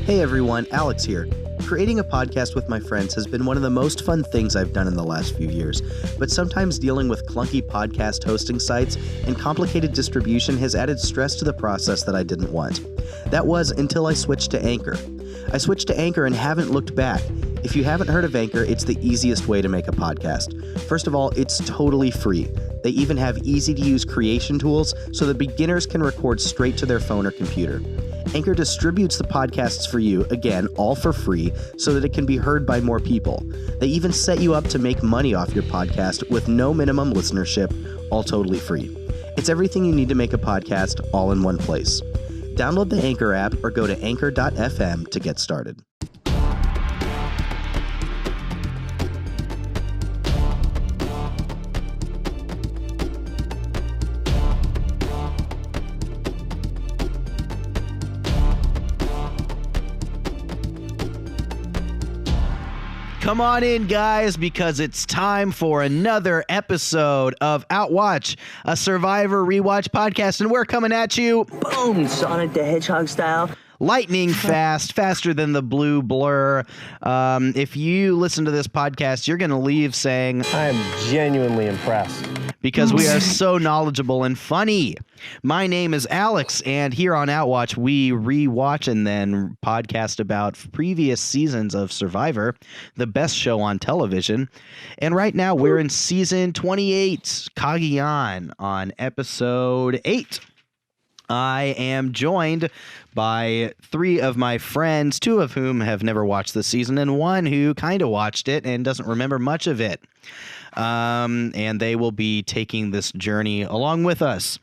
Hey everyone, Alex here. Creating a podcast with my friends has been one of the most fun things I've done in the last few years, but sometimes dealing with clunky podcast hosting sites and complicated distribution has added stress to the process that I didn't want. That was until I switched to Anchor. I switched to Anchor and haven't looked back. If you haven't heard of Anchor, it's the easiest way to make a podcast. First of all, it's totally free. They even have easy-to-use creation tools so that beginners can record straight to their phone or computer. Anchor distributes the podcasts for you, again, all for free, so that it can be heard by more people. They even set you up to make money off your podcast with no minimum listenership, all totally free. It's everything you need to make a podcast all in one place. Download the Anchor app or go to anchor.fm to get started. Come on in, guys, because it's time for another episode of Outwatch, a Survivor Rewatch podcast, and we're coming at you, boom, Sonic the Hedgehog style. Lightning fast, faster than the blue blur. If you listen to this podcast, you're going to leave saying, I am genuinely impressed. Because we are so knowledgeable and funny. My name is Alex, and here on Outwatch, we rewatch and then podcast about previous seasons of Survivor, the best show on television. And right now, we're in season 28, Cagayan, on episode 8. I am joined by 3 of my friends, 2 of whom have never watched the season, and 1 who kind of watched it and doesn't remember much of it. And they will be taking this journey along with us.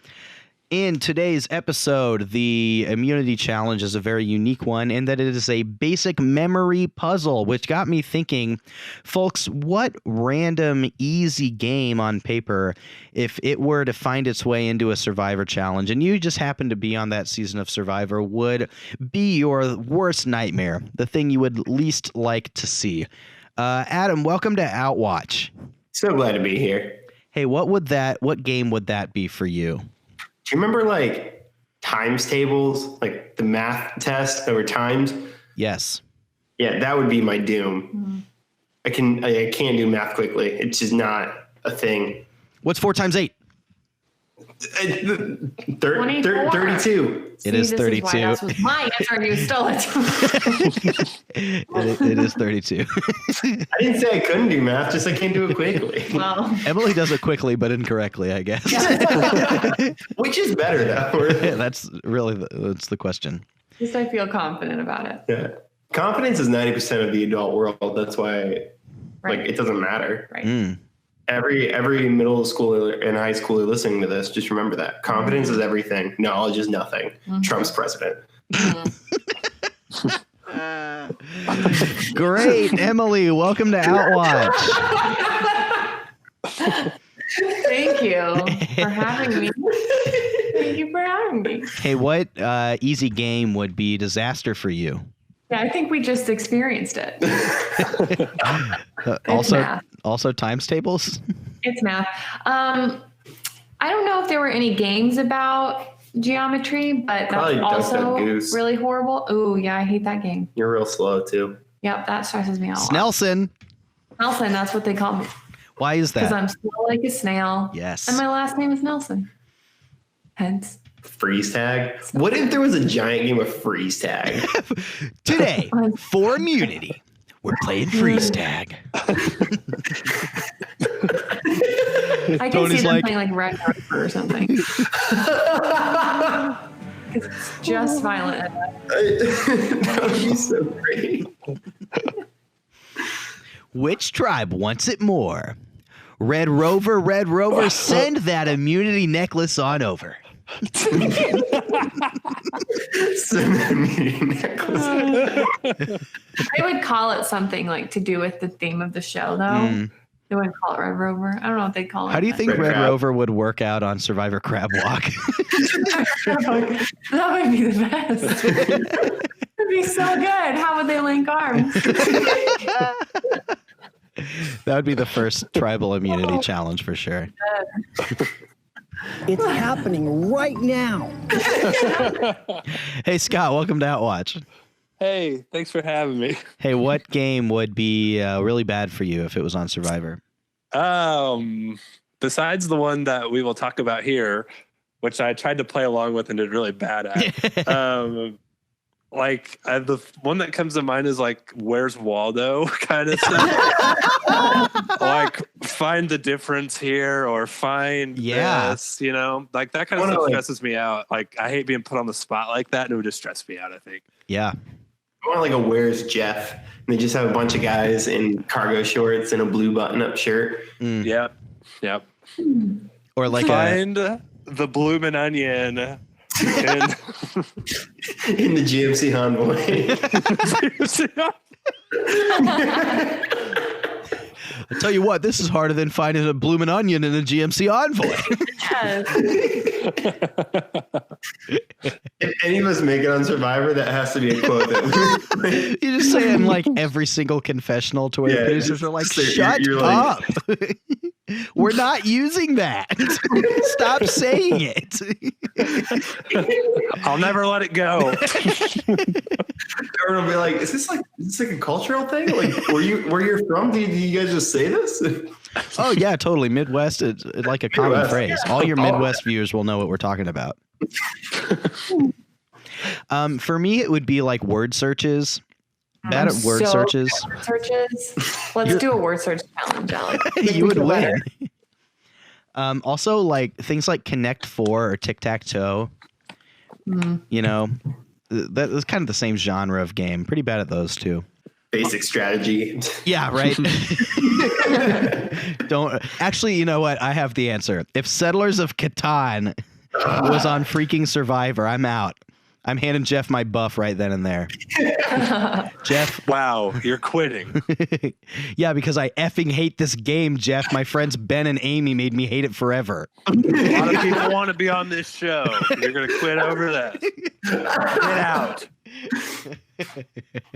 In today's episode, the immunity challenge is a very unique one in that it is a basic memory puzzle, which got me thinking, folks, what random easy game on paper, if it were to find its way into a Survivor challenge and you just happen to be on that season of Survivor, would be your worst nightmare, the thing you would least like to see? Adam, welcome to Outwatch. So glad to be here. Hey, what game would that be for you? Do you remember like times tables, like the math test over times? Yes. Yeah, that would be my doom. Mm-hmm. I can't do math quickly. It's just not a thing. What's 4 times 8? 32. It is 32. That was my answer and you stole it. It is 32. I didn't say I couldn't do math, just I can't do it quickly. Well, Emily does it quickly, but incorrectly, I guess. Which is better, though? That's the question. at least I feel confident about it. Yeah. Confidence is 90% of the adult world. That's why it doesn't matter. Right. Mm. Every middle schooler and high schooler listening to this, just remember that. Confidence is everything. Knowledge is nothing. Mm-hmm. Trump's president. Mm-hmm. Great. Emily, welcome to Outwatch. Thank you for having me. Thank you for having me. Hey, what easy game would be disaster for you? Yeah, I think we just experienced it. Also times tables? It's math. I don't know if there were any games about geometry, but Probably that's also Goose. really horrible. Ooh, yeah, I hate that game. You're real slow, too. Yep, that stresses me out a lot. Snelson. Nelson, that's what they call me. Why is that? Because I'm slow like a snail. Yes. And my last name is Nelson. Hence. Freeze tag? What if there was a giant game of freeze tag? Today, for immunity, we're playing freeze tag. I can see them playing like Red Rover or something. It's just violent enough. That would be so great. Which tribe wants it more? Red Rover, send that immunity necklace on over. I would call it something like to do with the theme of the show, though. They wouldn't call it Red Rover. I don't know what they'd call it. How do you think Red Crab. Rover would work out on Survivor Crab Walk? That would be the best. That'd be so good. How would they link arms? That would be the first tribal immunity challenge for sure. It's happening right now. Hey, Scott, welcome to Outwatch. Hey, thanks for having me. Hey, what game would be really bad for you if it was on Survivor? Besides the one that we will talk about here, which I tried to play along with and did really bad at. The one that comes to mind is like, where's Waldo kind of stuff. Like, find the difference here or find this, like that kind of stuff stresses me out. Like, I hate being put on the spot like that, and it would just stress me out, I think. Yeah. I want like a where's Jeff? And they just have a bunch of guys in cargo shorts and a blue button-up shirt. Yep. Or like find the bloomin' onion in the GMC Envoy. I tell you what, this is harder than finding a bloomin' onion in a GMC Envoy. If any of us make it on Survivor, that has to be a quote. You just say in like every single confessional to where the producers are like, shut up. We're not using that. Stop saying it. I'll never let it go. Everyone will be like, is this like a cultural thing? Like, where you're from? Do you guys just say this? Oh yeah, totally. Midwest, it's like a common phrase. All your Midwest viewers will know what we're talking about. For me, it would be like word searches. Bad at word searches. Let's do a word search challenge, Alex. You would win. Also, like things like Connect 4 or Tic Tac Toe. That is kind of the same genre of game. Pretty bad at those too. Basic strategy. Yeah, right. Don't actually. You know what? I have the answer. If Settlers of Catan was on freaking Survivor, I'm out. I'm handing Jeff my buff right then and there. Jeff. Wow, you're quitting. Yeah, because I effing hate this game, Jeff. My friends Ben and Amy made me hate it forever. A lot of people want to be on this show. You're going to quit over that. Get out.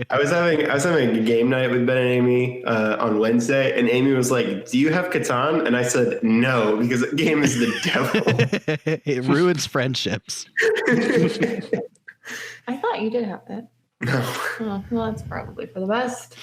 I was having a game night with Ben and Amy on Wednesday, and Amy was like, "Do you have Catan?" And I said, "No, because the game is the devil." It ruins friendships. I thought you did have that. No. Oh, well, that's probably for the best.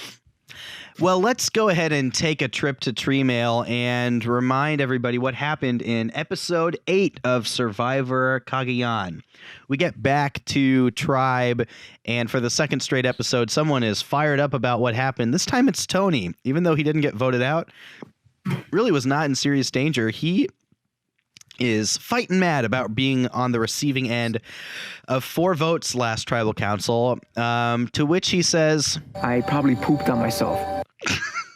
Well, let's go ahead and take a trip to Tree Mail and remind everybody what happened in episode 8 of Survivor Cagayan. We get back to Tribe, and for the second straight episode, someone is fired up about what happened. This time it's Tony. Even though he didn't get voted out, really was not in serious danger. He is fighting mad about being on the receiving end of 4 votes last tribal council, to which he says, I probably pooped on myself.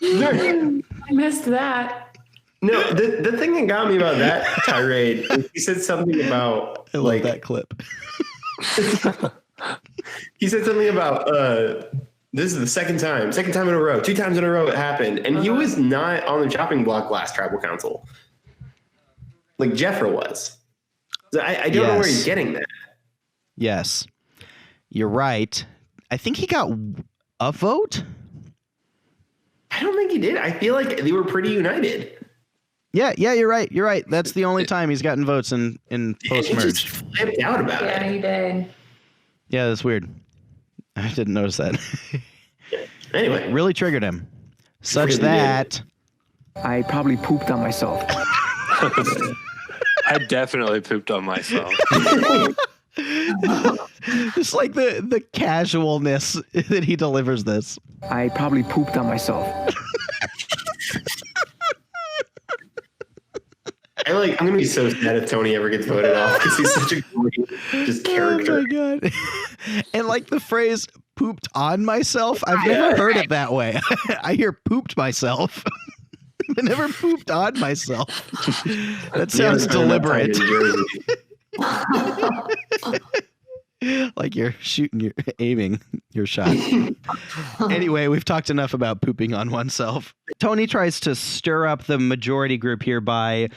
I missed that. No, the thing that got me about that tirade is he said something about I love that clip. He said something about this is the second time in a row, 2 times in a row it happened, and he was not on the chopping block last tribal council. Like Jeffra was. So I don't know where he's getting that. Yes, you're right. I think he got a vote. I don't think he did. I feel like they were pretty united. Yeah, you're right. You're right. That's the only time he's gotten votes in post He merge. just flipped out about Yeah, it. he did. Yeah, that's weird. I didn't notice that. Anyway, Really triggered him, such Really that I probably pooped on myself. I definitely pooped on myself. just like the casualness that he delivers this. I probably pooped on myself. I'm gonna be so sad if Tony ever gets voted off because he's such a great just character. Oh my god! And like the phrase "pooped on myself," I've never heard it that way. I hear "pooped myself." I never pooped on myself. That sounds deliberate. Like you're aiming your shot. Anyway, we've talked enough about pooping on oneself. Tony tries to stir up the majority group here by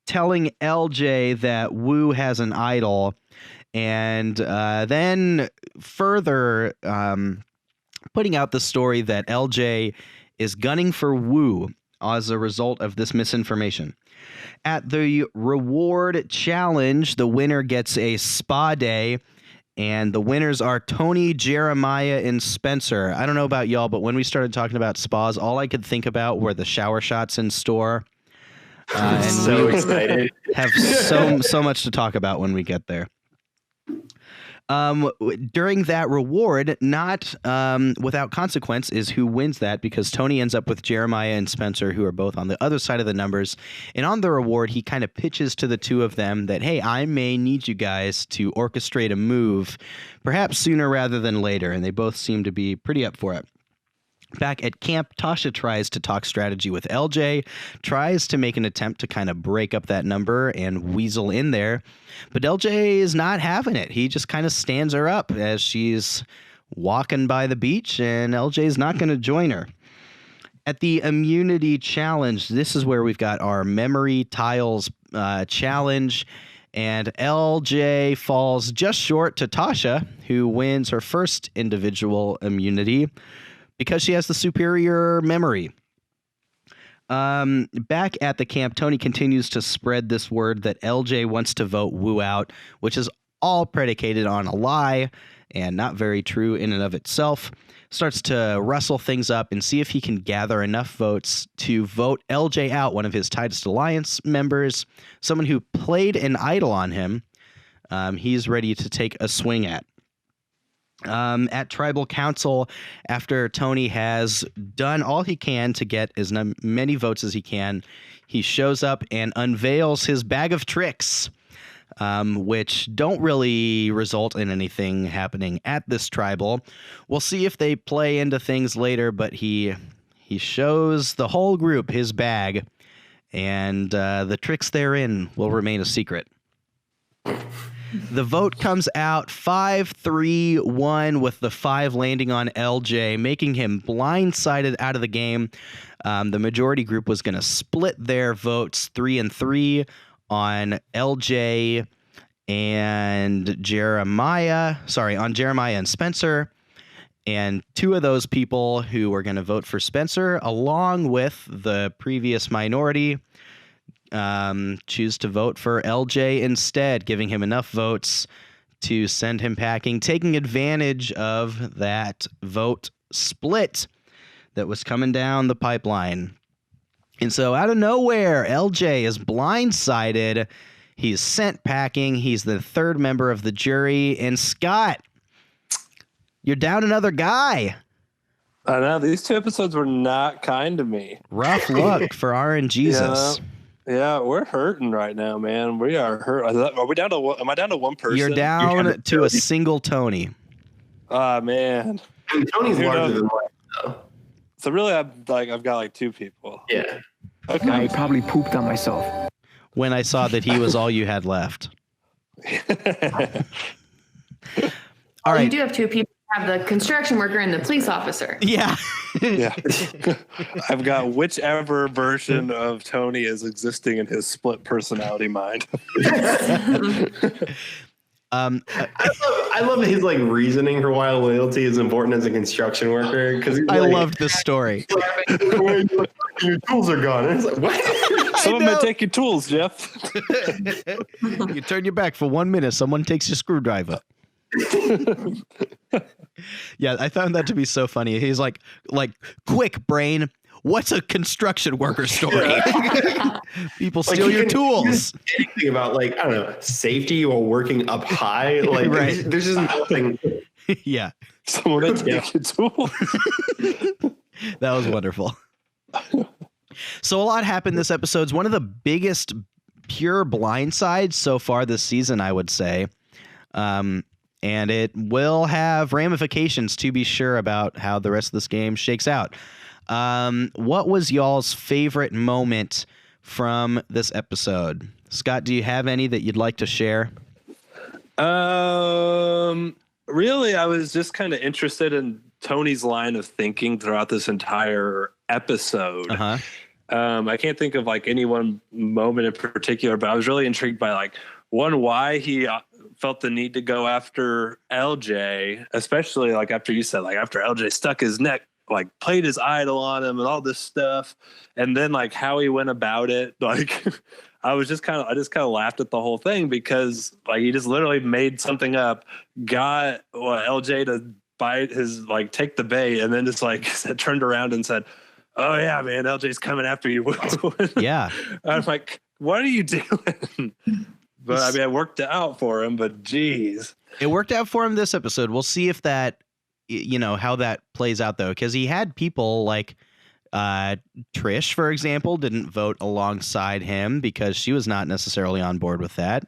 telling LJ that Wu has an idol, and then further putting out the story that LJ is gunning for Wu as a result of this misinformation. At the reward challenge, the winner gets a spa day And the winners are Tony, Jeremiah, and Spencer. I don't know about y'all, but when we started talking about spas, all I could think about were the shower shots in store. I'm so excited. Have so much to talk about when we get there. During that reward, not without consequence, is who wins that, because Tony ends up with Jeremiah and Spencer, who are both on the other side of the numbers. And on the reward, he kind of pitches to the two of them that, hey, I may need you guys to orchestrate a move, perhaps sooner rather than later. And they both seem to be pretty up for it. Back at camp, Tasha tries to talk strategy with LJ, tries to make an attempt to kind of break up that number and weasel in there. But LJ is not having it. He just kind of stands her up as she's walking by the beach, and LJ is not going to join her. At the immunity challenge, this is where we've got our memory tiles challenge. And LJ falls just short to Tasha, who wins her first individual immunity, because she has the superior memory. Back at the camp, Tony continues to spread this word that LJ wants to vote Wu out, which is all predicated on a lie and not very true in and of itself. Starts to rustle things up and see if he can gather enough votes to vote LJ out, one of his tightest alliance members, someone who played an idol on him. He's ready to take a swing at. At Tribal Council, after Tony has done all he can to get as many votes as he can, he shows up and unveils his bag of tricks, which don't really result in anything happening at this tribal. We'll see if they play into things later, but he shows the whole group his bag, and the tricks therein will remain a secret. The vote comes out 5-3-1, with the 5 landing on LJ, making him blindsided out of the game. The majority group was going to split their votes 3-3 on LJ and Jeremiah. Sorry, on Jeremiah and Spencer. And 2 of those people who were going to vote for Spencer, along with the previous minority, choose to vote for LJ instead, giving him enough votes to send him packing, taking advantage of that vote split that was coming down the pipeline. And so out of nowhere, LJ is blindsided. He's sent packing. He's the 3rd member of the jury. And Scott, you're down another guy. I know, these 2 episodes were not kind to me. Rough luck for RNGesus. Yeah, we're hurting right now, man. We are hurt. Are we down to one? Am I down to one person? You're down to a single Tony. Ah, man. I mean, Tony's larger than life, though. So really, I've got like 2 people. Yeah. Okay. I probably pooped on myself. When I saw that he was all you had left. All right. You do have 2 people. Have the construction worker and the police officer. Yeah. Yeah. I've got whichever version of Tony is existing in his split personality mind. I love his like reasoning for why loyalty is important as a construction worker, because I loved this story. Your tools are gone. And it's like, what? Someone might take your tools, Jeff. You turn your back for 1 minute, someone takes your screwdriver. Yeah, I found that to be so funny. He's like, quick brain, what's a construction worker story? Yeah. People steal your tools. Anything about like, I don't know, safety or working up high? Like, right. There's just nothing. Yeah. Someone might take your tools. That was wonderful. So a lot happened this episode. It's one of the biggest pure blindsides so far this season, I would say. And it will have ramifications, to be sure, about how the rest of this game shakes out. What was y'all's favorite moment from this episode? Scott, do you have any that you'd like to share? Really, I was just kind of interested in Tony's line of thinking throughout this entire episode. Uh-huh. I can't think of like any one moment in particular, but I was really intrigued by like, one, why he felt the need to go after LJ, especially like after you said, like after LJ stuck his neck, like played his idol on him and all this stuff. And then like how he went about it. Like, I just kind of laughed at the whole thing because like he just literally made something up, got LJ to bite his take the bait, and then just turned around and said, "Oh yeah, man, LJ's coming after you." Yeah. I was like, "What are you doing?" But I mean, it worked out for him. But geez, it worked out for him this episode. We'll see if that, how that plays out though, because he had people like Trish, for example, didn't vote alongside him because she was not necessarily on board with that,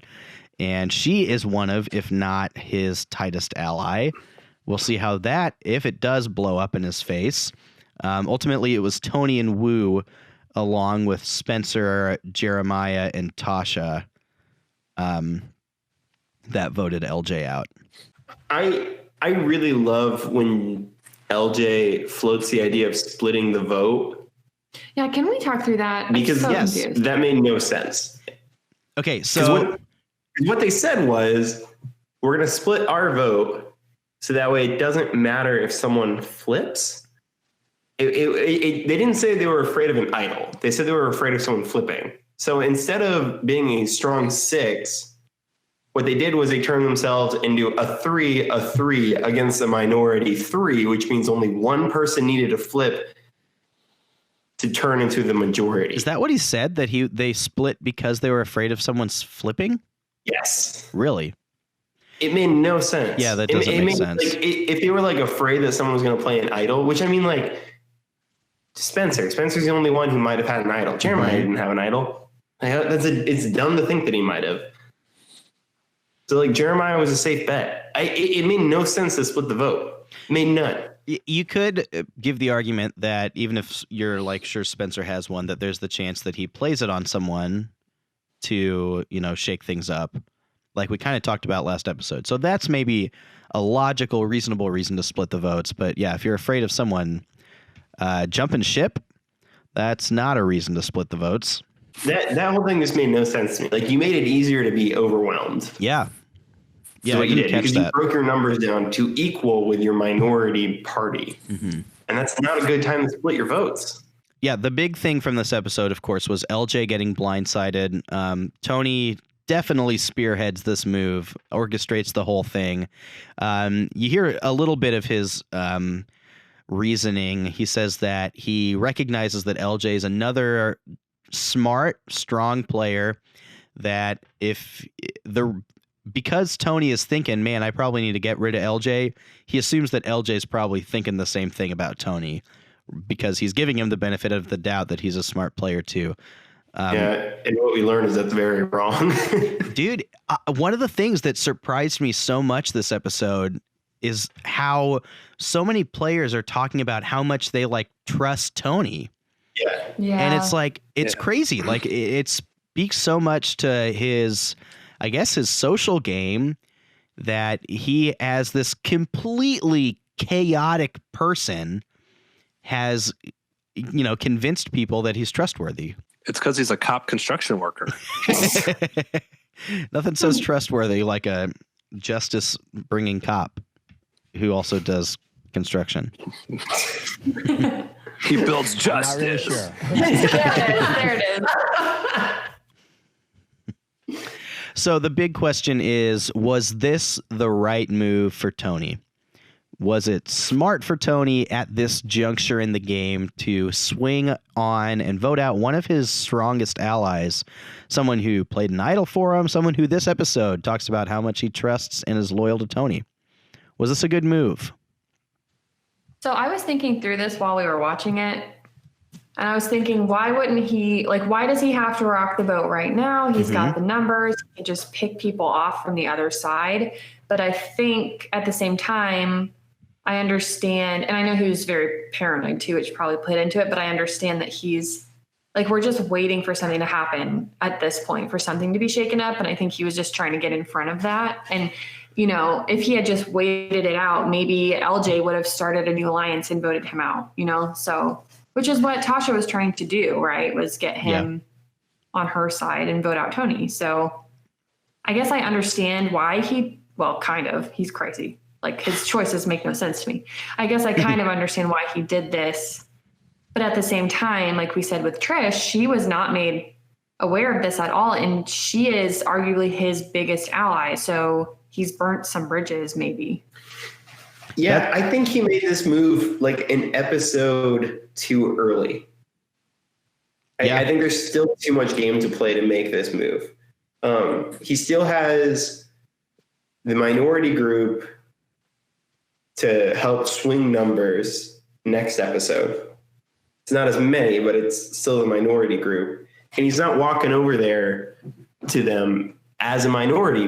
and she is one of, if not his tightest ally. We'll see how that, if it does blow up in his face. Ultimately, it was Tony and Wu, along with Spencer, Jeremiah, and Tasha, that voted LJ out. I really love when LJ floats the idea of splitting the vote. Yeah, can we talk through that? Because confused. that made no sense. Okay, so what they said was, we're going to split our vote so that way it doesn't matter if someone flips. They didn't say they were afraid of an idol. They said they were afraid of someone flipping. So instead of being a strong 6, what they did was they turned themselves into a 3 against a minority 3, which means only one person needed to flip to turn into the majority. Is that what he said? That they split because they were afraid of someone's flipping? Yes. Really? It made no sense. Yeah, that doesn't make sense. If they were afraid that someone was going to play an idol, which I mean, Spencer's the only one who might have had an idol. Jeremiah didn't have an idol. It's dumb to think that he might have. So Jeremiah was a safe bet. It made no sense to split the vote. It made none. You could give the argument that even if you're sure Spencer has one, that there's the chance that he plays it on someone to, shake things up, like we kind of talked about last episode. So that's maybe a logical, reasonable reason to split the votes. But yeah, if you're afraid of someone jumping ship, that's not a reason to split the votes. That whole thing just made no sense to me. You made it easier to be overwhelmed. Yeah. Yeah, I didn't catch because that. You broke your numbers down to equal with your minority party. Mm-hmm. And that's not a good time to split your votes. Yeah, the big thing from this episode, of course, was LJ getting blindsided. Tony definitely spearheads this move, orchestrates the whole thing. You hear a little bit of his reasoning. He says that he recognizes that LJ is another smart, strong player, that because Tony is thinking, man, I probably need to get rid of LJ, he assumes that LJ is probably thinking the same thing about Tony because he's giving him the benefit of the doubt that he's a smart player too. And what we learned is that's very wrong. Dude, one of the things that surprised me so much this episode is how so many players are talking about how much they trust Tony. Yeah. And it's crazy. It speaks so much to his social game that he, as this completely chaotic person, has, convinced people that he's trustworthy. It's because he's a cop construction worker. Nothing says trustworthy like a justice bringing cop who also does construction. He builds justice. Not really sure. There it is. So the big question is, was this the right move for Tony? Was it smart for Tony at this juncture in the game to swing on and vote out one of his strongest allies, someone who played an idol for him, someone who this episode talks about how much he trusts and is loyal to Tony? Was this a good move? So I was thinking through this while we were watching it, and I was thinking, why wouldn't he, why does he have to rock the boat right now? He's got the numbers. He can just pick people off from the other side. But I think at the same time, I understand, and I know he was very paranoid too, which probably played into it, but I understand that he's we're just waiting for something to happen at this point, for something to be shaken up. And I think he was just trying to get in front of that. And, if he had just waited it out, maybe LJ would have started a new alliance and voted him out, so, which is what Tasha was trying to do, right? Was get him on her side and vote out Tony. So I guess I understand why he's crazy. His choices make no sense to me. I guess I kind of understand why he did this. But at the same time, like we said with Trish, she was not made aware of this at all. And she is arguably his biggest ally. So he's burnt some bridges, maybe. Yeah, I think he made this move like an episode too early. Yeah. I think there's still too much game to play to make this move. He still has the minority group to help swing numbers next episode. It's not as many, but it's still the minority group. And he's not walking over there to them as a minority,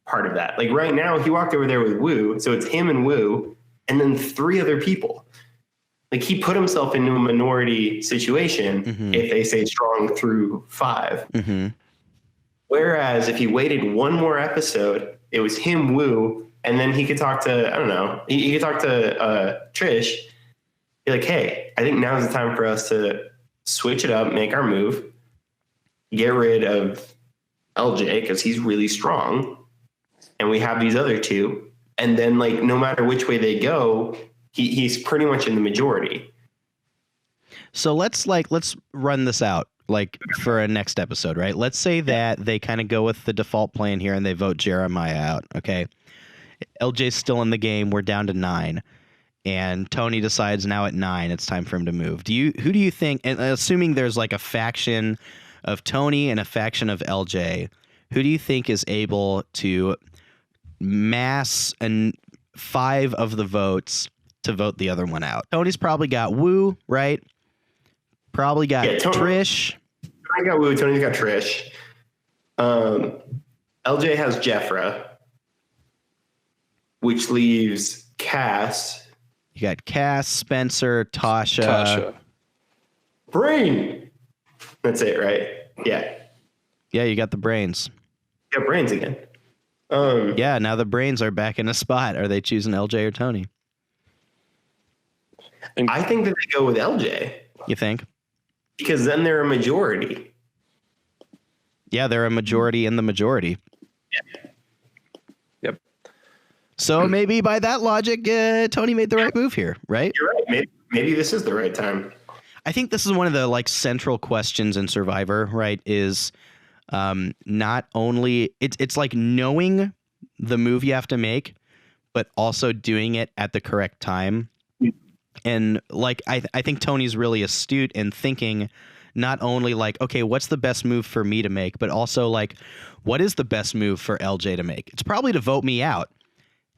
part of that. Like right now, he walked over there with Wu. So it's him and Wu and then 3 other people. Like he put himself into a minority situation if they say strong through 5. Mm-hmm. Whereas if he waited one more episode, it was him, Wu, and then he could talk to, I don't know, he could talk to Trish, be like, hey, I think now's the time for us to switch it up, make our move, get rid of LJ because he's really strong, and we have these other 2. And then, like, no matter which way they go, he's pretty much in the majority. So let's run this out like for a next episode, right? Let's say that they kind of go with the default plan here and they vote Jeremiah out. Okay. LJ's still in the game. We're down to 9. And Tony decides now at 9, it's time for him to move. Who do you think, and assuming there's like a faction of Tony and a faction of LJ, who do you think is able to mass and 5 of the votes to vote the other one out? Tony's probably got Wu, right? Probably got Trish. Tony got Wu. Tony's got Trish. LJ has Jeffra, which leaves Cass. You got Cass, Spencer, Tasha. Brain. That's it, right? Yeah. Yeah, you got the brains. Yeah, brains again. Yeah, now the brains are back in a spot. Are they choosing LJ or Tony? I think that they go with LJ. You think? Because then they're a majority. Yeah, they're a majority in the majority. Yep. So maybe by that logic, Tony made the right move here, right? You're right. Maybe this is the right time. I think this is one of the like central questions in Survivor, right? Is not only it's like knowing the move you have to make, but also doing it at the correct time. And like I think Tony's really astute in thinking not only like, okay, what's the best move for me to make, but also like, what is the best move for LJ to make? It's probably to vote me out.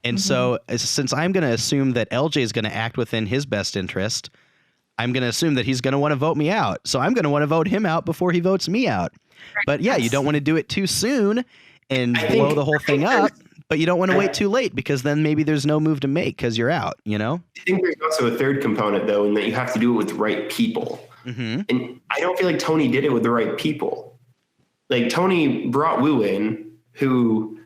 And so since I'm going to assume that LJ is going to act within his best interest, I'm going to assume that he's going to want to vote me out. So I'm going to want to vote him out before he votes me out. But yeah, you don't want to do it too soon and blow the whole thing up. But you don't want to wait too late because then maybe there's no move to make because you're out, you know? I think there's also a third component, though, in that you have to do it with the right people. And I don't feel like Tony did it with the right people. Like, Tony brought Wu in, who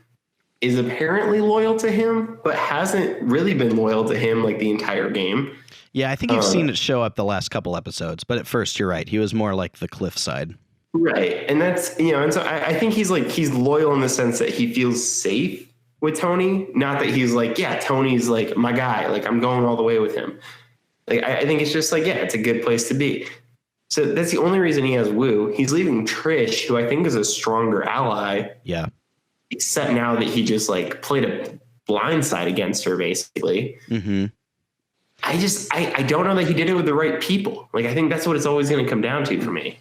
is apparently loyal to him, but hasn't really been loyal to him, like, the entire game. Yeah, I think you've seen it show up the last couple episodes. But at first, you're right. He was more like the cliff side. Right. And that's, and so I think he's loyal in the sense that he feels safe with Tony, not that he's like, yeah, Tony's like my guy, like I'm going all the way with him. Like I think it's just like, yeah, it's a good place to be. So that's the only reason he has Wu. He's leaving Trish, who I think is a stronger ally. Yeah. Except now that he just like played a blindside against her, basically. I don't know that he did it with the right people. Like I think that's what it's always going to come down to for me.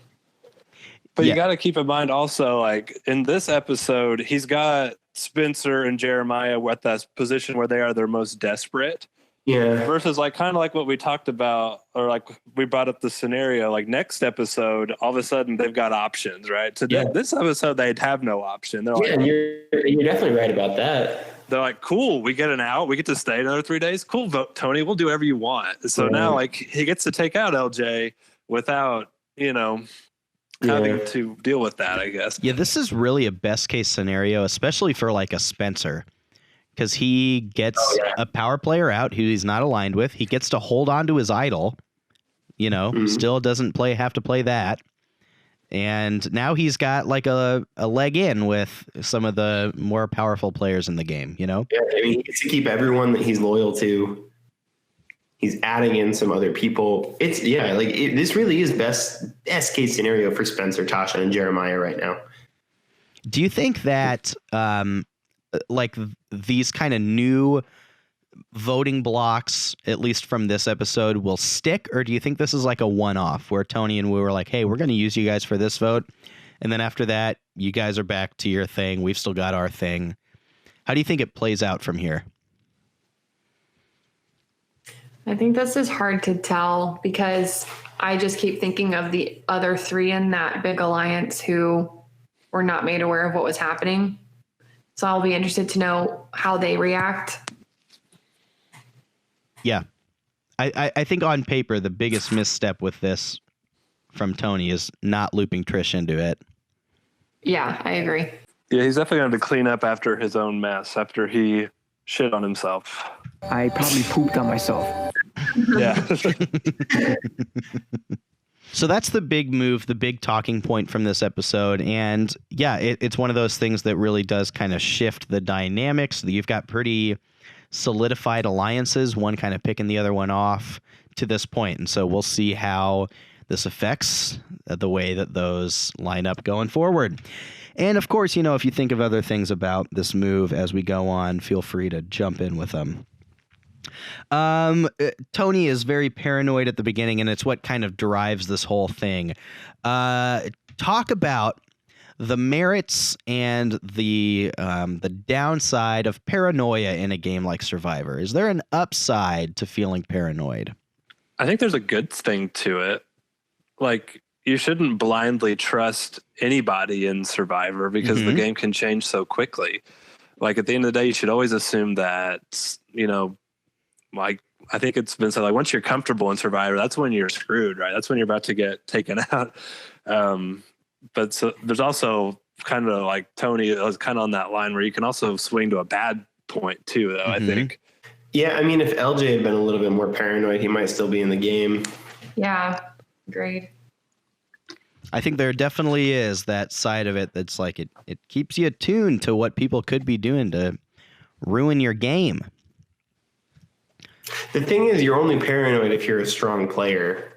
But you got to keep in mind also, like in this episode, he's got Spencer and Jeremiah at that position where they are their most desperate. Yeah. Versus like kind of like what we talked about, or like we brought up the scenario, like next episode, all of a sudden they've got options, right? So this episode, they'd have no option. They're like, you're definitely right about that. They're like, cool, we get an out. We get to stay another 3 days. Cool, vote Tony. We'll do whatever you want. So now like he gets to take out LJ without, having to deal with that, I guess. Yeah, this is really a best case scenario, especially for like a Spencer, because he gets a power player out who he's not aligned with. He gets to hold on to his idol, still doesn't have to play that. And now he's got like a leg in with some of the more powerful players in the game, Yeah, I mean, he gets to keep everyone that he's loyal to. He's adding in some other people. This really is best case scenario for Spencer, Tasha, and Jeremiah right now. Do you think that these kind of new voting blocks, at least from this episode, will stick, or do you think this is like a one-off where Tony and Wu were like, hey, we're going to use you guys for this vote, and then after that you guys are back to your thing, we've still got our thing? How do you think it plays out from here? I think this is hard to tell because I just keep thinking of the other three in that big alliance who were not made aware of what was happening. So I'll be interested to know how they react. Yeah. I think on paper, the biggest misstep with this from Tony is not looping Trish into it. Yeah, I agree. Yeah, he's definitely going to clean up after his own mess, after he shit on himself. I probably pooped on myself. Yeah. So that's the big move, the big talking point from this episode. And yeah, it's one of those things that really does kind of shift the dynamics. You've got pretty solidified alliances, one kind of picking the other one off to this point. And so we'll see how this affects the way that those line up going forward. And of course, if you think of other things about this move as we go on, feel free to jump in with them. Tony is very paranoid at the beginning, and it's what kind of drives this whole thing. Talk about the merits and the downside of paranoia in a game like Survivor. Is there an upside to feeling paranoid? I think there's a good thing to it. Like, you shouldn't blindly trust anybody in Survivor because the game can change so quickly. Like, at the end of the day, you should always assume that, like, I think it's been said, like, once you're comfortable in Survivor, that's when you're screwed, right? That's when you're about to get taken out. But so there's also kind of like Tony was kind of on that line where you can also swing to a bad point too, though, I think. Yeah, I mean, if LJ had been a little bit more paranoid, he might still be in the game. Yeah, agreed. I think there definitely is that side of it that's like it keeps you attuned to what people could be doing to ruin your game. The thing is, you're only paranoid if you're a strong player.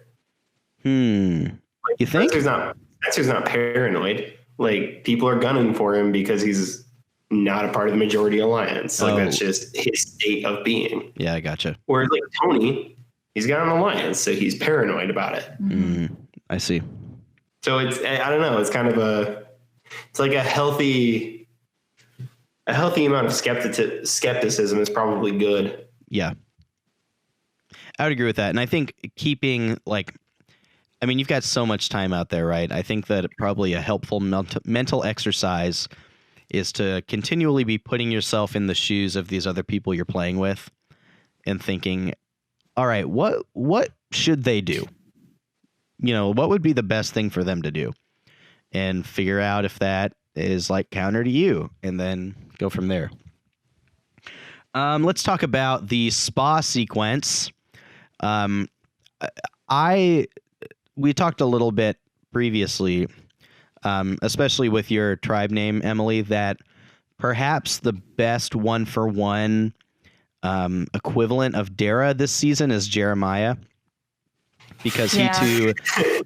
You think? Spencer's not paranoid. Like, people are gunning for him because he's not a part of the majority alliance. Like, that's just his state of being. Yeah, I gotcha. Whereas, like, Tony, he's got an alliance, so he's paranoid about it. I see. So it's, I don't know, it's kind of it's like a healthy amount of skepticism is probably good. Yeah. I would agree with that. And I think keeping, like, I mean, you've got so much time out there, right? I think that probably a helpful mental exercise is to continually be putting yourself in the shoes of these other people you're playing with and thinking, all right, what should they do? What would be the best thing for them to do? And figure out if that is like counter to you and then go from there. Let's talk about the spa sequence. We talked a little bit previously, especially with your tribe name, Emily, that perhaps the best 1-for-1 equivalent of Dara this season is Jeremiah, because he too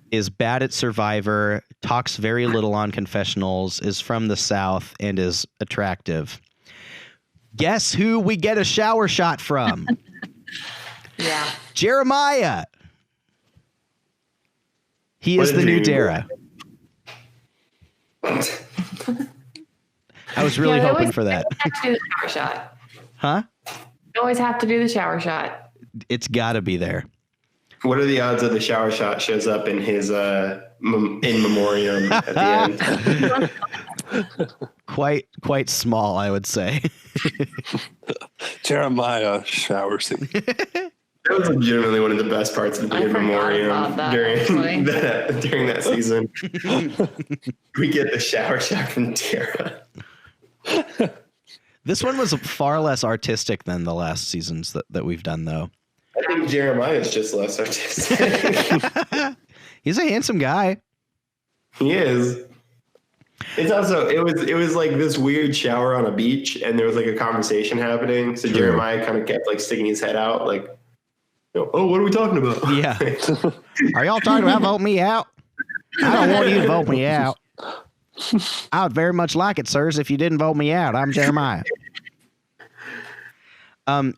is bad at Survivor, talks very little on confessionals, is from the South, and is attractive. Guess who we get a shower shot from? Yeah. Jeremiah. He is the new Dara. I was really hoping for that. Have to do the shower shot. Huh? You always have to do the shower shot. It's got to be there. What are the odds that the shower shot shows up in his in memoriam at the end? Quite small, I would say. Jeremiah shower scene. That was legitimately one of the best parts of the in memoriam during that season. We get the shower shot from Tara. This one was far less artistic than the last seasons that we've done, though. I think Jeremiah's just less artistic. He's a handsome guy. He is. It's also it was like this weird shower on a beach, and there was like a conversation happening. So Jeremiah kind of kept like sticking his head out, like Oh, what are we talking about? Yeah. Are y'all talking about vote me out? I don't want you to vote me out. I would very much like it, sirs, if you didn't vote me out. I'm Jeremiah.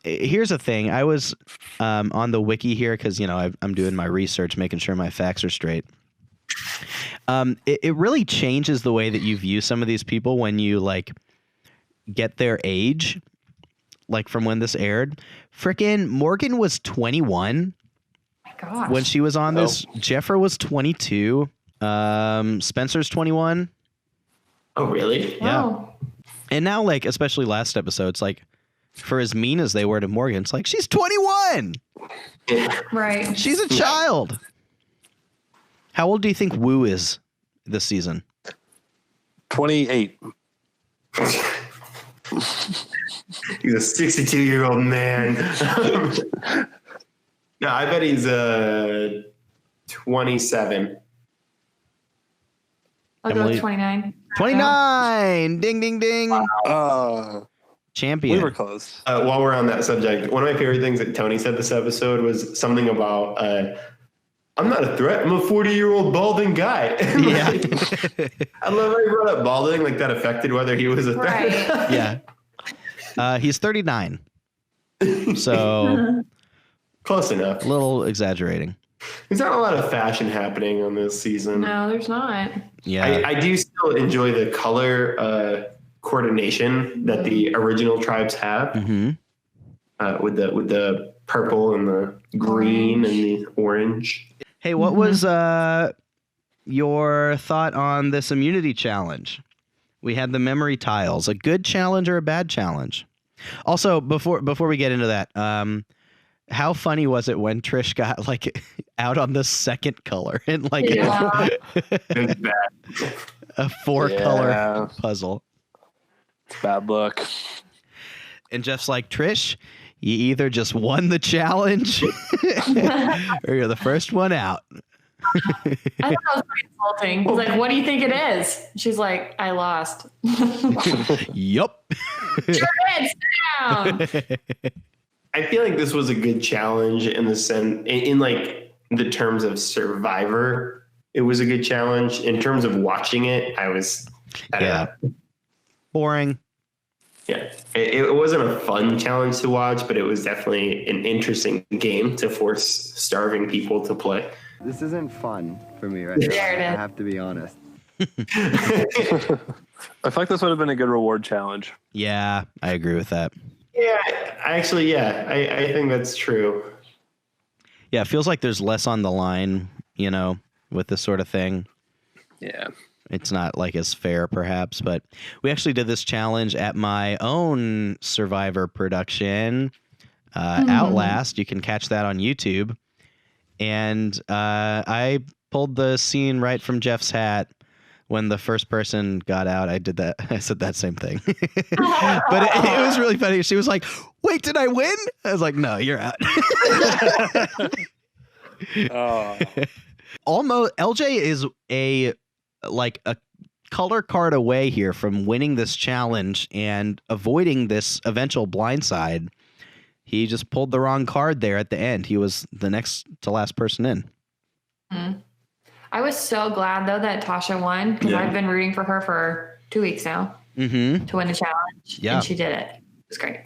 Here's the thing. I was on the wiki here because, I'm doing my research, making sure my facts are straight. It really changes the way that you view some of these people when you, get their age, from when this aired. Frickin' Morgan was 21 Gosh. when she was on this. Jeffra was 22. Spencer's 21. Oh, really? Yeah. Oh. And now, especially last episode, it's for as mean as they were to Morgan, it's she's 21. Right. She's a child. How old do you think Wu is this season? 28. He's a 62-year-old man. No, I bet he's 27. I'll go Emily? with 29. 29. Ding, ding, ding. Champion. We were close. While we're on that subject, one of my favorite things that Tony said this episode was something about, I'm not a threat. I'm a 40-year-old balding guy. Yeah. I love how he brought up balding, that affected whether he was a threat. Right. Yeah. He's 39. So Close enough. a little exaggerating. There's not a lot of fashion happening on this season. No, there's not. Yeah. I do still enjoy the color coordination that the original tribes have, with the purple and the green and the orange. Hey, what was your thought on this immunity challenge? We had the memory tiles. A good challenge or a bad challenge? Also, before we get into that, how funny was it when Trish got out on the second color in It's bad. a 4-color puzzle? It's bad luck. And Jeff's like, Trish, you either just won the challenge or you're the first one out. I thought that was pretty insulting. He's like, what do you think it is? She's like, I lost. Yup. Sure is. Sit down. I feel like this was a good challenge in the sense, in the terms of Survivor. It was a good challenge. In terms of watching it, I don't know. Boring. Yeah, it wasn't a fun challenge to watch, but it was definitely an interesting game to force starving people to play. This isn't fun for me right now. There it is. I have to be honest. I feel like this would have been a good reward challenge. Yeah, I agree with that. Yeah, I think that's true. Yeah, it feels like there's less on the line, with this sort of thing. Yeah. It's not as fair, perhaps, but we actually did this challenge at my own Survivor production, Outlast. You can catch that on YouTube. And I pulled the scene right from Jeff's hat when the first person got out. I did that. I said that same thing. But it was really funny. She was like, wait, did I win? I was like, no, you're out. Almost. LJ is a color card away here from winning this challenge and avoiding this eventual blindside. He just pulled the wrong card there at the end. He was the next to last person in. I was so glad, though, that Tasha won because I've been rooting for her for 2 weeks now to win the challenge. Yeah. And she did it. It was great.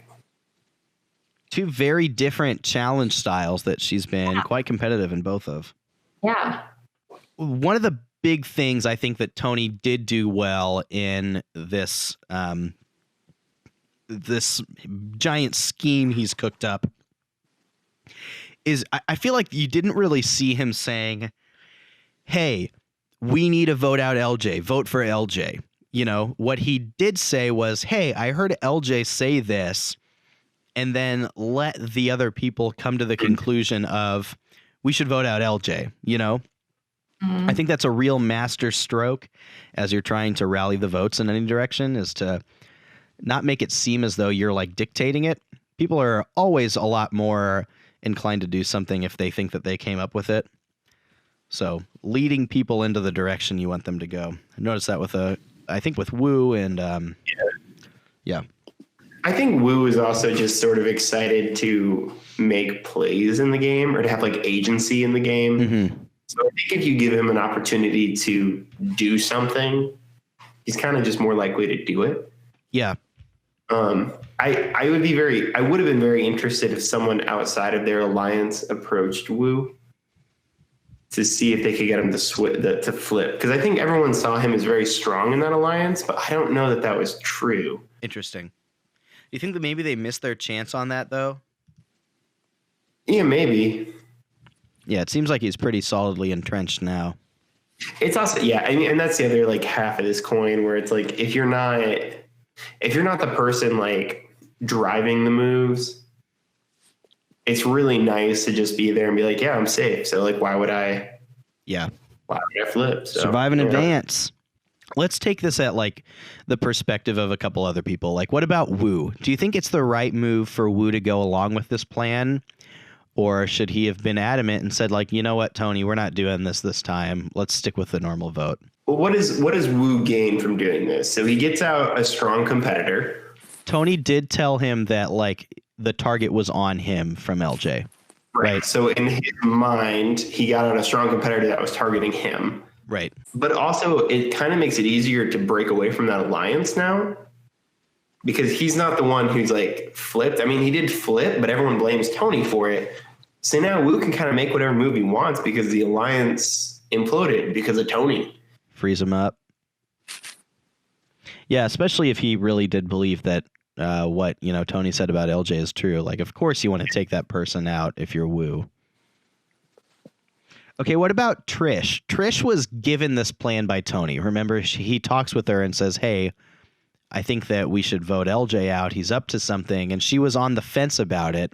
Two very different challenge styles that she's been quite competitive in both of. Yeah. One of the big things I think that Tony did do well in this this giant scheme he's cooked up is I feel like you didn't really see him saying, hey, we need to vote out LJ, vote for LJ. What he did say was, hey, I heard LJ say this, and then let the other people come to the conclusion of we should vote out LJ, I think that's a real master stroke as you're trying to rally the votes in any direction, is to not make it seem as though you're dictating it. People are always a lot more inclined to do something if they think that they came up with it. So leading people into the direction you want them to go. I noticed that with I think with Wu and yeah. I think Wu is also just sort of excited to make plays in the game or to have like agency in the game. Mm-hmm. So I think if you give him an opportunity to do something, he's kind of just more likely to do it. Yeah. I would have been very interested if someone outside of their alliance approached Wu to see if they could get him to flip. Because I think everyone saw him as very strong in that alliance, but I don't know that was true. Interesting. Do you think that maybe they missed their chance on that, though? Yeah, maybe. Yeah, it seems like he's pretty solidly entrenched now. It's also, yeah, I mean, and that's the other like half of this coin where it's like, if you're not the person like driving the moves, it's really nice to just be there and be like, yeah, I'm safe. So like, why would I flip? So, survive in advance. Let's take this at like the perspective of a couple other people. Like, what about Wu? Do you think it's the right move for Wu to go along with this plan? Or should he have been adamant and said, like, you know what, Tony, we're not doing this time. Let's stick with the normal vote. Well, what does Wu gain from doing this? So he gets out a strong competitor. Tony did tell him that, like, the target was on him from LJ. Right. So in his mind, he got out a strong competitor that was targeting him. Right. But also, it kind of makes it easier to break away from that alliance now. Because he's not the one who's like flipped. I mean, he did flip, but everyone blames Tony for it. So now Wu can kind of make whatever move he wants because the alliance imploded because of Tony. Freeze him up. Yeah, especially if he really did believe that what Tony said about LJ is true. Like, of course you want to take that person out if you're Wu. Okay, what about Trish? Trish was given this plan by Tony. Remember, he talks with her and says, hey, I think that we should vote LJ out. He's up to something. And she was on the fence about it.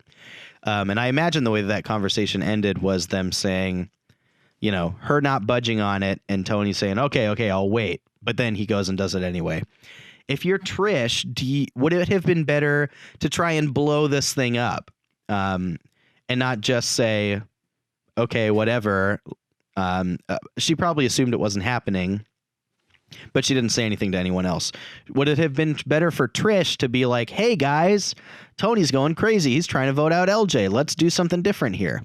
And I imagine the way that conversation ended was them saying, her not budging on it and Tony saying, okay, I'll wait. But then he goes and does it anyway. If you're Trish, would it have been better to try and blow this thing up and not just say, okay, whatever? She probably assumed it wasn't happening. But she didn't say anything to anyone else. Would it have been better for Trish to be like, hey, guys, Tony's going crazy. He's trying to vote out LJ. Let's do something different here.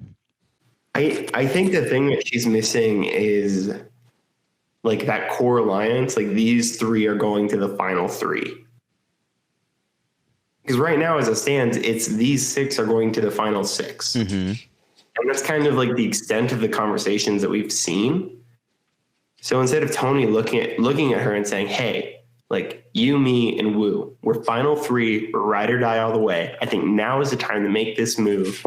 I think the thing that she's missing is like that core alliance. Like these three are going to the final three. Because right now, as it stands, it's these six are going to the final six. Mm-hmm. And that's kind of like the extent of the conversations that we've seen. So instead of Tony looking at her and saying, hey, like you, me, and Wu, we're final three, we're ride or die all the way. I think now is the time to make this move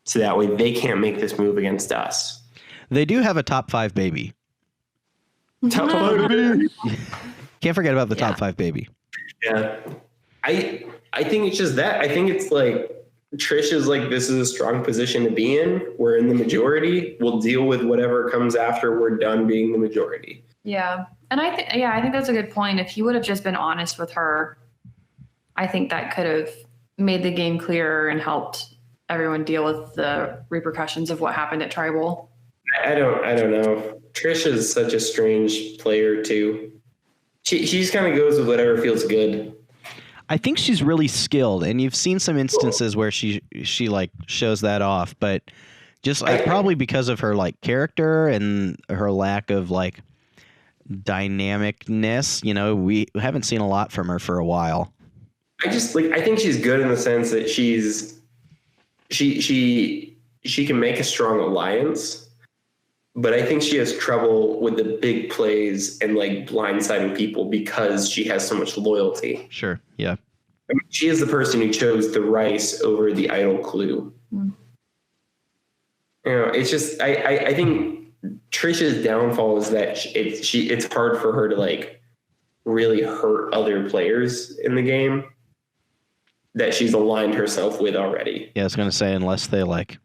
so that way they can't make this move against us. They do have a top 5 baby. Top 5 baby. Can't forget about the top 5 baby. Yeah. I think it's just that. I think it's like Trish is like, this is a strong position to be in. We're in the majority. We'll deal with whatever comes after we're done being the majority. Yeah. And I think that's a good point. If he would have just been honest with her, I think that could have made the game clearer and helped everyone deal with the repercussions of what happened at Tribal. I don't know. Trish is such a strange player too. She just kind of goes with whatever feels good. I think she's really skilled, and you've seen some instances where she like shows that off, but just probably because of her like character and her lack of like dynamicness, we haven't seen a lot from her for a while. I think she's good in the sense that she can make a strong alliance, but I think she has trouble with the big plays and like blindsiding people because she has so much loyalty. Sure. Yeah. I mean, she is the person who chose the rice over the idle clue. Mm. It's just, I think Trish's downfall is that it's hard for her to like really hurt other players in the game that she's aligned herself with already. Yeah, I was going to say, unless they like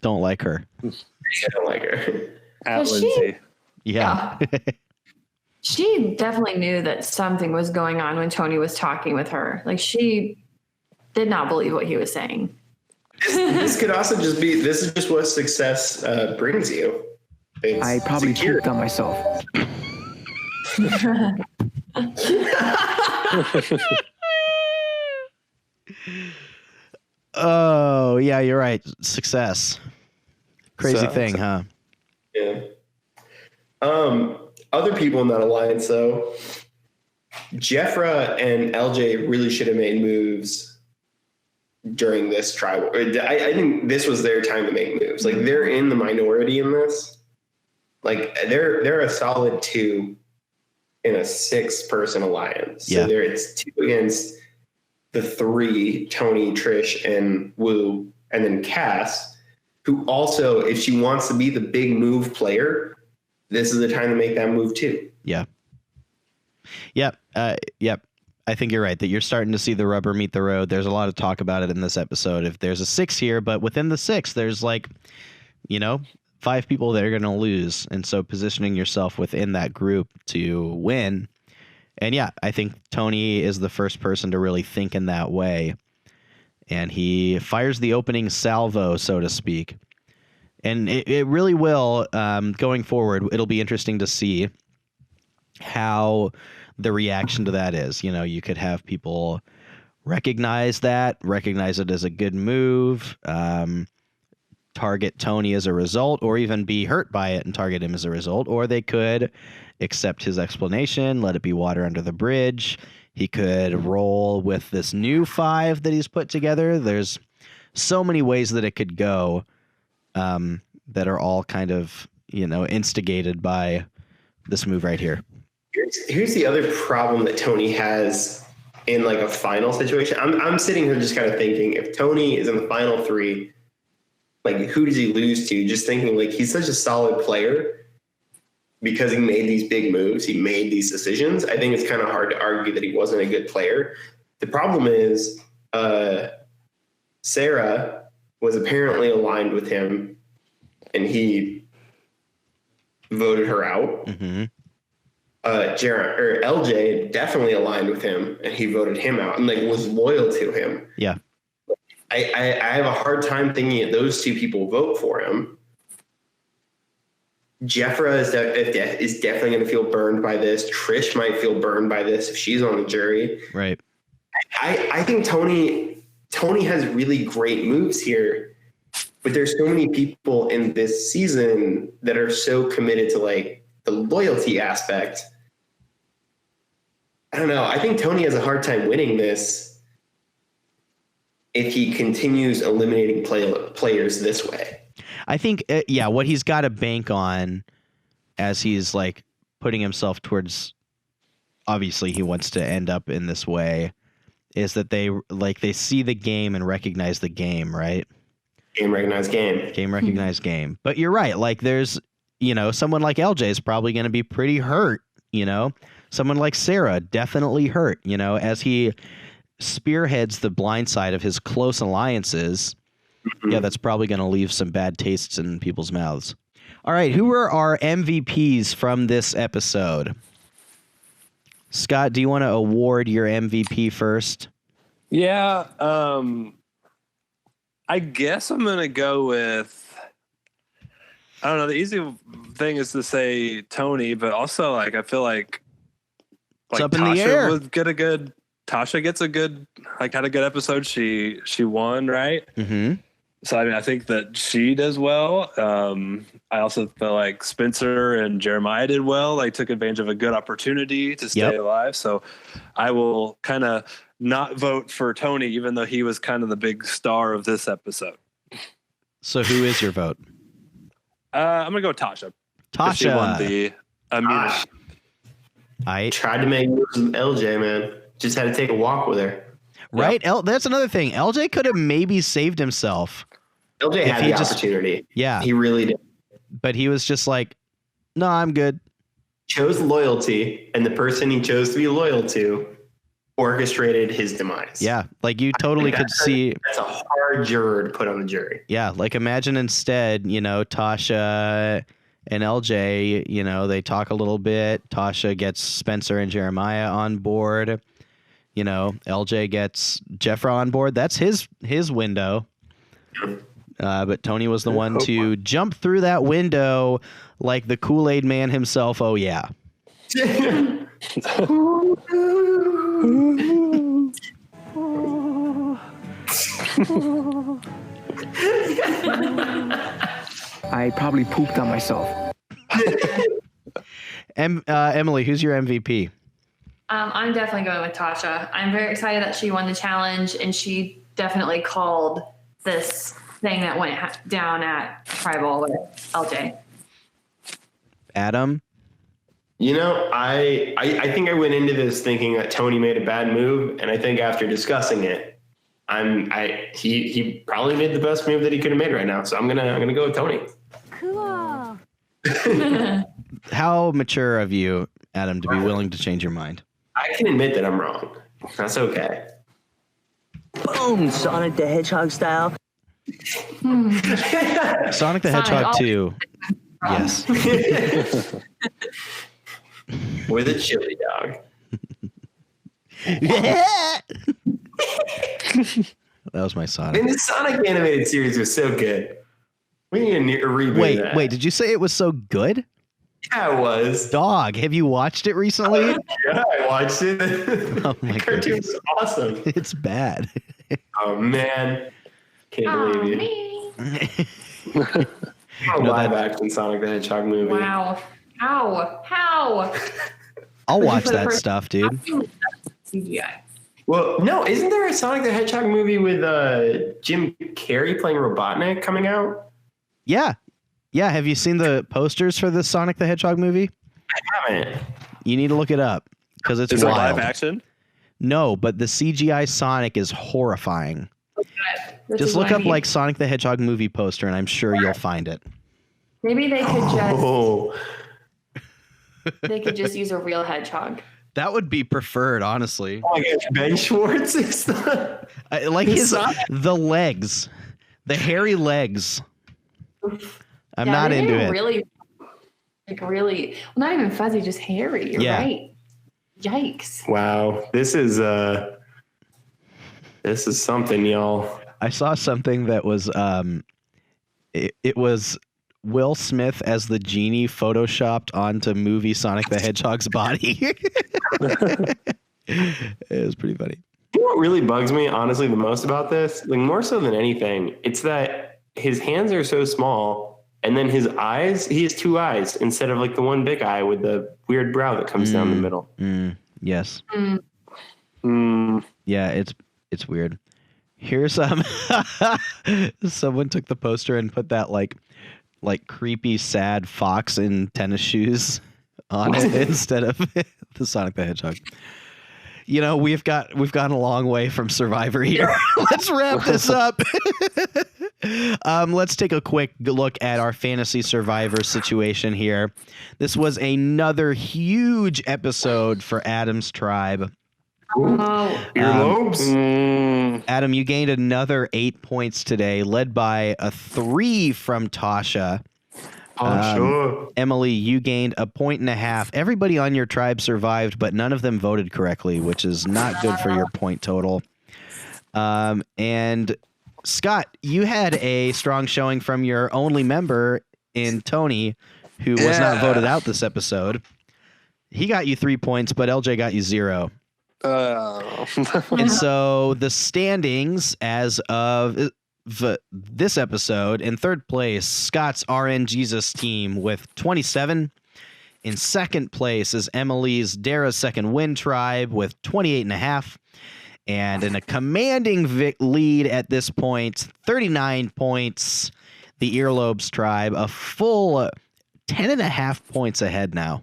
don't like her. I don't like her. At Lindsay. Yeah. She definitely knew that something was going on when Tony was talking with her. Like, she did not believe what he was saying. This could also just be, this is just what success brings you. I probably pooped on myself. Oh, yeah, you're right. Success. Crazy thing, huh? Yeah. Other people in that alliance, though, Jeffra and LJ really should have made moves during this tribal. I think this was their time to make moves. Like, they're in the minority in this. Like, they're a solid 2 in a 6-person alliance. So it's 2 against the 3, Tony, Trish, and Wu, and then Cass, who also, if she wants to be the big move player, this is the time to make that move too. Yeah. Yep. Yep. I think you're right that you're starting to see the rubber meet the road. There's a lot of talk about it in this episode. If there's a 6 here, but within the 6, there's 5 people that are going to lose. And so positioning yourself within that group to win. And yeah, I think Tony is the first person to really think in that way. And he fires the opening salvo, so to speak. And it really will, going forward, it'll be interesting to see how the reaction to that is. You could have people recognize it as a good move, target Tony as a result, or even be hurt by it and target him as a result. Or they could accept his explanation, let it be water under the bridge. He could roll with this new 5 that he's put together. There's so many ways that it could go. That are all kind of, instigated by this move right here. Here's the other problem that Tony has in a final situation. I'm sitting here just kind of thinking, if Tony is in the final 3, who does he lose to? Just thinking he's such a solid player because he made these big moves. He made these decisions. I think it's kind of hard to argue that he wasn't a good player. The problem is Sarah was apparently aligned with him, and he voted her out. Mm-hmm. LJ definitely aligned with him, and he voted him out and was loyal to him. Yeah. I have a hard time thinking that those 2 people vote for him. Jeffra is definitely going to feel burned by this. Trish might feel burned by this if she's on the jury. Right. I think Tony has really great moves here. But there's so many people in this season that are so committed to the loyalty aspect. I don't know. I think Tony has a hard time winning this if he continues eliminating players this way. I think, what he's got to bank on as he's putting himself towards, obviously he wants to end up in this way, is that they see the game and recognize the game, right? Game recognized game. Game recognized game. But you're right. There's, someone like LJ is probably going to be pretty hurt, Someone like Sarah definitely hurt, as he spearheads the blind side of his close alliances. Mm-hmm. Yeah, that's probably going to leave some bad tastes in people's mouths. All right, who are our MVPs from this episode? Scott, do you want to award your MVP first? Yeah, I guess I'm gonna go with. I don't know. The easy thing is to say Tony, but also I feel like it's up in the air. Tasha gets a good had a good episode. She won, right? Mm-hmm. So I think that she does well. I also feel like Spencer and Jeremiah did well. Took advantage of a good opportunity to stay alive. So I will kind of not vote for Tony, even though he was kind of the big star of this episode. So who is your vote? I'm gonna go with Tasha. Tasha she won the immunity. I tried to make moves with LJ, man. Just had to take a walk with her. Right? Yep. That's another thing. LJ could have maybe saved himself. LJ had the opportunity. Yeah. He really did. But he was just no, I'm good. Chose loyalty, and the person he chose to be loyal to orchestrated his demise. Yeah. You totally could see. That's a hard juror to put on the jury. Yeah. Imagine instead, Tasha and LJ, they talk a little bit. Tasha gets Spencer and Jeremiah on board. LJ gets Jeffra on board. That's his window. But Tony was the one to jump through that window like the Kool-Aid man himself. Oh, yeah. I probably pooped on myself. Emily, who's your MVP? I'm definitely going with Tasha. I'm very excited that she won the challenge, and she definitely called this thing that went down at Tribal with LJ. Adam? You know, I think I went into this thinking that Tony made a bad move, and I think after discussing it, he probably made the best move that he could have made right now. So I'm gonna go with Tony. Cool. How mature of you, Adam, to be willing to change your mind? I can admit that I'm wrong. That's okay. Boom! Sonic the Hedgehog style. Sonic the Hedgehog 2. Yes. With a chili dog. That was my Sonic. And the Sonic animated series was so good. We need a reboot of that. Wait, did you say it was so good? Yeah, it was. Dog, have you watched it recently? Yeah, I watched it. Oh my The cartoon goodness. was awesome. It's bad. Oh man. Can't believe you. Me. A live action Sonic the Hedgehog movie. Wow. How? I'll watch For the that first- stuff, dude. CGI. Well, no, isn't there a Sonic the Hedgehog movie with Jim Carrey playing Robotnik coming out? Yeah. Yeah, have you seen the posters for the Sonic the Hedgehog movie? I haven't. You need to look it up because it's Is it wild. live action? No, but the CGI Sonic is horrifying. This Just is look what I up mean. like Sonic the Hedgehog movie poster and I'm sure you'll find it. Maybe they could Oh, just use a real hedgehog. That would be preferred, honestly. oh my gosh, Ben Schwartz is the... Like the legs, the hairy legs. I'm Yeah, not they into get it. Really, well, not even fuzzy, just hairy. You're Yeah. right. Yikes. Wow, this is something, y'all. I saw something that was it was Will Smith as the genie photoshopped onto movie Sonic the Hedgehog's body. It was pretty funny. You know what really bugs me, honestly, the most about this? Like, more so than anything, it's that his hands are so small, and then his eyes, he has two eyes instead of like the one big eye with the weird brow that comes down the middle. Yes. Mm. Yeah, it's weird. Here's someone took the poster and put that like creepy sad fox in tennis shoes on it instead of the Sonic the Hedgehog. You know, we've gone a long way from Survivor here. Let's wrap this up. Let's take a quick look at our fantasy Survivor situation here. This was another huge episode for Adam's tribe. Oh, Earlobes? Adam, you gained another 8 points today, led by a 3 from Tasha. Sure. Emily, you gained 1.5 points. Everybody on your tribe survived, but none of them voted correctly, which is not good for your point total. And Scott, you had a strong showing from your only member in Tony, who was not voted out this episode. He got you 3 points, but LJ got you 0. And so the standings as of this episode, in third place, Scott's RN Jesus team with 27. In second place is Emily's Dara's Second Win tribe with 28.5. And in a commanding lead at this point, 39 points, the Earlobes tribe, a full 10.5 points ahead now.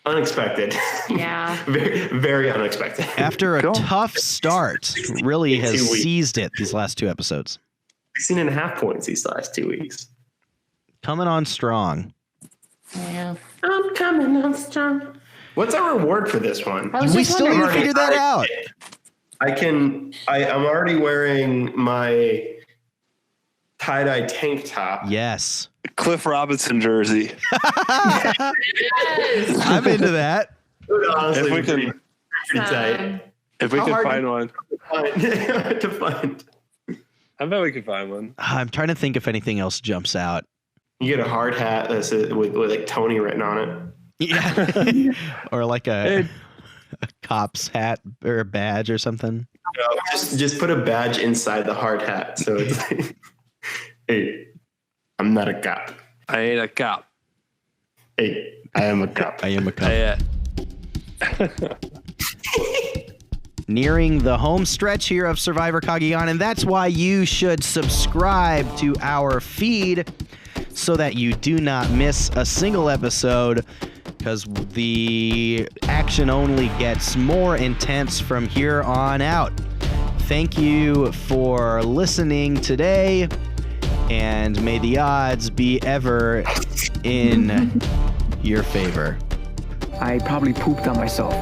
Unexpected. yeah. Very, very unexpected. After a tough start, really has 2 weeks. seized it these last 2 episodes. 16.5 points these last 2 weeks. Coming on strong. Yeah. I'm coming on strong. What's our reward for this one? I was We just still wondering. haven't figured that out. I'm already wearing my tie-dye tank top. Yes. Cliff Robinson jersey. I'm into that. Honestly, If we pretty can- tight. If we How can hard find one, To find. I bet we can find one. I'm trying to think if anything else jumps out. You get a hard hat that's with like Tony written on it. Yeah. Or like a cop's hat or a badge or something. Just put a badge inside the hard hat. So it's like, hey, I'm not a cop. I ain't a cop. Hey, I am a cop. I am a cop. Yeah. Nearing the home stretch here of Survivor Cagayan, and that's why you should subscribe to our feed so that you do not miss a single episode, because the action only gets more intense from here on out. Thank you for listening today, and may the odds be ever in your favor. I probably pooped on myself.